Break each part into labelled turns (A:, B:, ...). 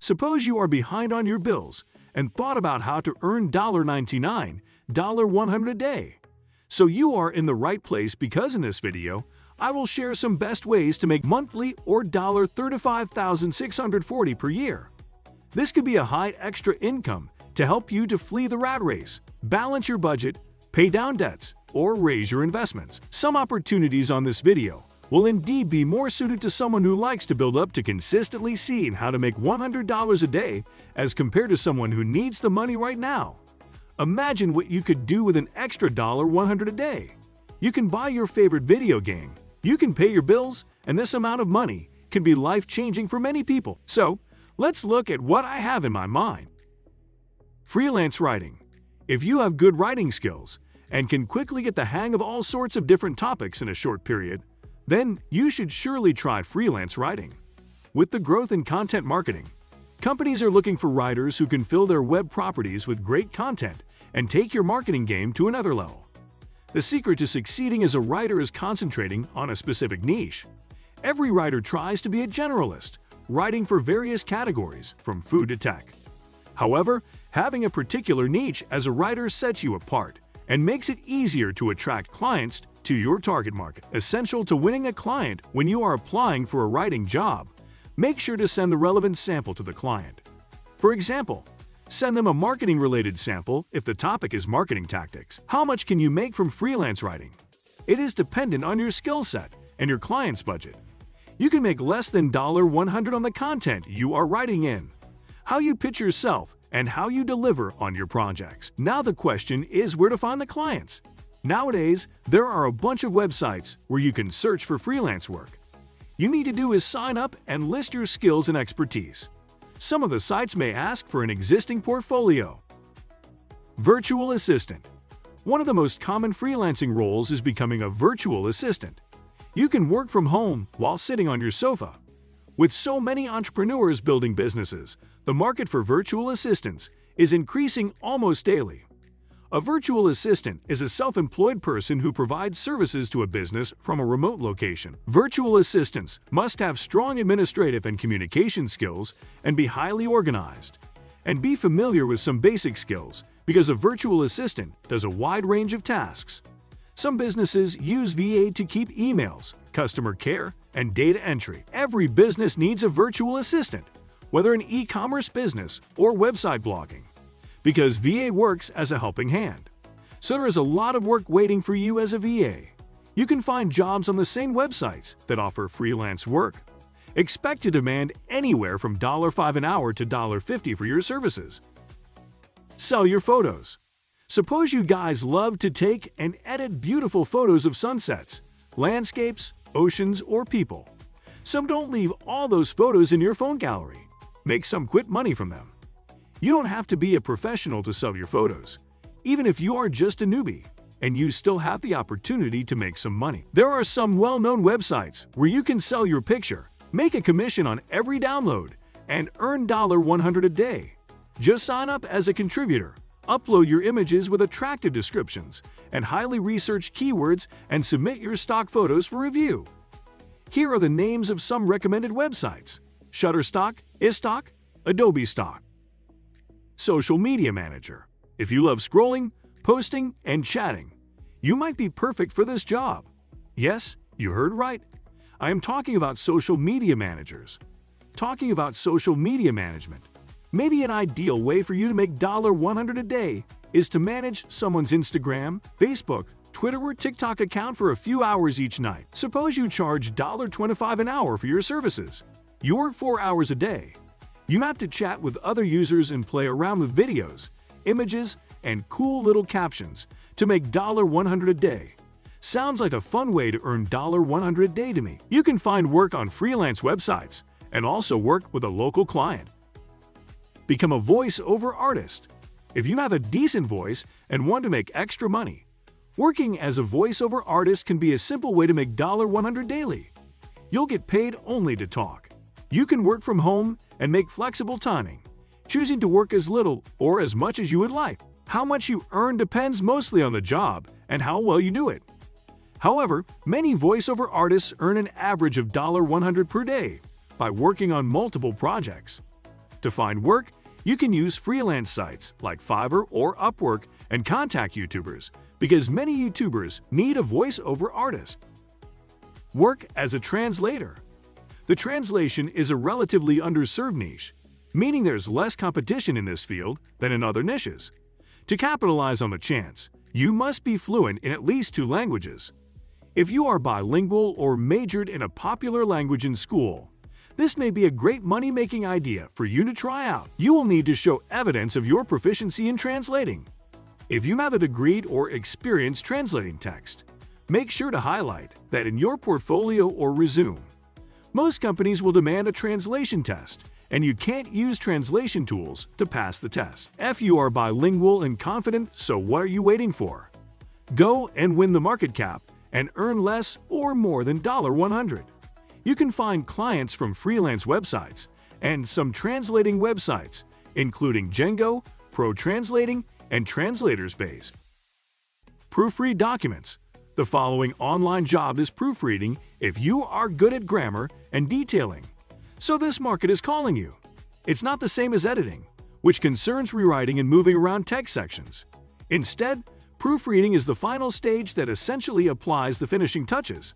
A: Suppose you are behind on your bills and thought about how to earn $99, $100 a day. So you are in the right place because in this video, I will share some best ways to make monthly or $35,640 per year. This could be a high extra income to help you to flee the rat race, balance your budget, pay down debts, or raise your investments. Some opportunities on this video will indeed be more suited to someone who likes to build up to consistently seeing how to make $100 a day as compared to someone who needs the money right now. Imagine what you could do with an extra $100 a day. You can buy your favorite video game, you can pay your bills, and this amount of money can be life-changing for many people. So, let's look at what I have in my mind. Freelance writing. If you have good writing skills and can quickly get the hang of all sorts of different topics in a short period, then you should surely try freelance writing. With the growth in content marketing, companies are looking for writers who can fill their web properties with great content and take your marketing game to another level. The secret to succeeding as a writer is concentrating on a specific niche. Every writer tries to be a generalist, writing for various categories, from food to tech. However, having a particular niche as a writer sets you apart and makes it easier to attract clients to your target market. Essential to winning a client when you are applying for a writing job, make sure to send the relevant sample to the client. For example, send them a marketing-related sample if the topic is marketing tactics. How much can you make from freelance writing? It is dependent on your skill set and your client's budget. You can make less than $100 on the content you are writing in, how you pitch yourself, and how you deliver on your projects. Now the question is where to find the clients. Nowadays, there are a bunch of websites where you can search for freelance work. You need to do is sign up and list your skills and expertise. Some of the sites may ask for an existing portfolio. Virtual assistant. One of the most common freelancing roles is becoming a virtual assistant. You can work from home while sitting on your sofa. With so many entrepreneurs building businesses, the market for virtual assistants is increasing almost daily. A virtual assistant is a self-employed person who provides services to a business from a remote location. Virtual assistants must have strong administrative and communication skills and be highly organized. And be familiar with some basic skills because a virtual assistant does a wide range of tasks. Some businesses use VA to keep emails, customer care, and data entry. Every business needs a virtual assistant, whether an e-commerce business or website blogging, because VA works as a helping hand. So there is a lot of work waiting for you as a VA. You can find jobs on the same websites that offer freelance work. Expect to demand anywhere from $5 an hour to $50 for your services. Sell your photos. Suppose you guys love to take and edit beautiful photos of sunsets, landscapes, oceans, or people. So don't leave all those photos in your phone gallery. Make some quick money from them. You don't have to be a professional to sell your photos, even if you are just a newbie, and you still have the opportunity to make some money. There are some well-known websites where you can sell your picture, make a commission on every download, and earn $100 a day. Just sign up as a contributor, upload your images with attractive descriptions, and highly researched keywords and submit your stock photos for review. Here are the names of some recommended websites: Shutterstock, iStock, Adobe Stock. Social Media Manager. If you love scrolling, posting, and chatting, you might be perfect for this job. Yes, you heard right. I am talking about social media managers. Talking about social media management, maybe an ideal way for you to make $100 a day is to manage someone's Instagram, Facebook, Twitter, or TikTok account for a few hours each night. Suppose you charge $25 an hour for your services. You work 4 hours a day. You have to chat with other users and play around with videos, images, and cool little captions to make $100 a day. Sounds like a fun way to earn $100 a day to me. You can find work on freelance websites and also work with a local client. Become a voice-over artist. If you have a decent voice and want to make extra money, working as a voice-over artist can be a simple way to make $100 daily. You'll get paid only to talk. You can work from home and make flexible timing, choosing to work as little or as much as you would like. How much you earn depends mostly on the job and how well you do it. However, many voiceover artists earn an average of $100 per day by working on multiple projects. To find work, you can use freelance sites like Fiverr or Upwork and contact YouTubers because many YouTubers need a voiceover artist. Work as a translator. The translation is a relatively underserved niche, meaning there's less competition in this field than in other niches. To capitalize on the chance, you must be fluent in at least 2 languages. If you are bilingual or majored in a popular language in school, this may be a great money-making idea for you to try out. You will need to show evidence of your proficiency in translating. If you have a degree or experience translating text, make sure to highlight that in your portfolio or resume. Most companies will demand a translation test, and you can't use translation tools to pass the test. If you are bilingual and confident, so what are you waiting for? Go and win the market cap and earn less or more than $100. You can find clients from freelance websites and some translating websites, including Django, Pro Translating, and Translators Base. Proofread documents. The following online job is proofreading if you are good at grammar and detailing. So this market is calling you. It's not the same as editing, which concerns rewriting and moving around text sections. Instead, proofreading is the final stage that essentially applies the finishing touches.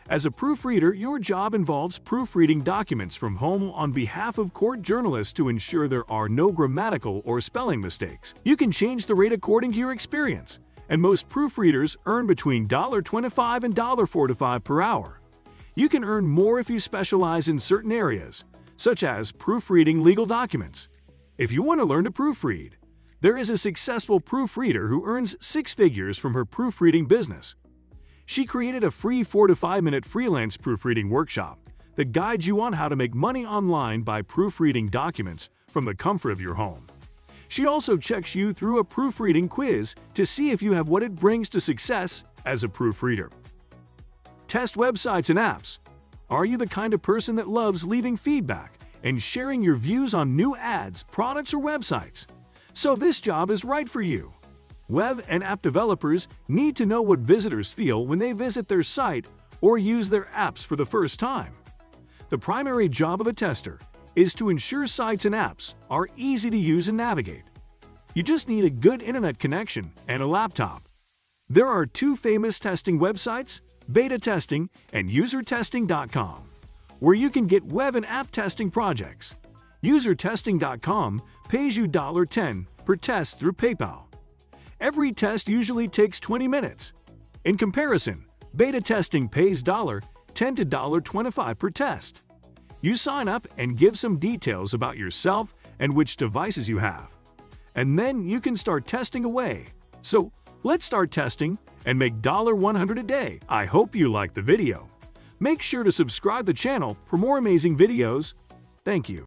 A: As a proofreader, your job involves proofreading documents from home on behalf of court journalists to ensure there are no grammatical or spelling mistakes. You can change the rate according to your experience, and most proofreaders earn between $25 and $45 per hour. You can earn more if you specialize in certain areas, such as proofreading legal documents. If you want to learn to proofread, there is a successful proofreader who earns 6 figures from her proofreading business. She created a free 4 to 5 minute freelance proofreading workshop that guides you on how to make money online by proofreading documents from the comfort of your home. She also checks you through a proofreading quiz to see if you have what it brings to success as a proofreader. Test websites and apps. Are you the kind of person that loves leaving feedback and sharing your views on new ads, products, or websites? So this job is right for you. Web and app developers need to know what visitors feel when they visit their site or use their apps for the first time. The primary job of a tester is to ensure sites and apps are easy to use and navigate. You just need a good internet connection and a laptop. There are 2 famous testing websites, Beta Testing and UserTesting.com, where you can get web and app testing projects. UserTesting.com pays you $10 per test through PayPal. Every test usually takes 20 minutes. In comparison, Beta Testing pays $10 to $25 per test. You sign up and give some details about yourself and which devices you have. And then you can start testing away. So let's start testing and make $100 a day. I hope you liked the video. Make sure to subscribe the channel for more amazing videos. Thank you.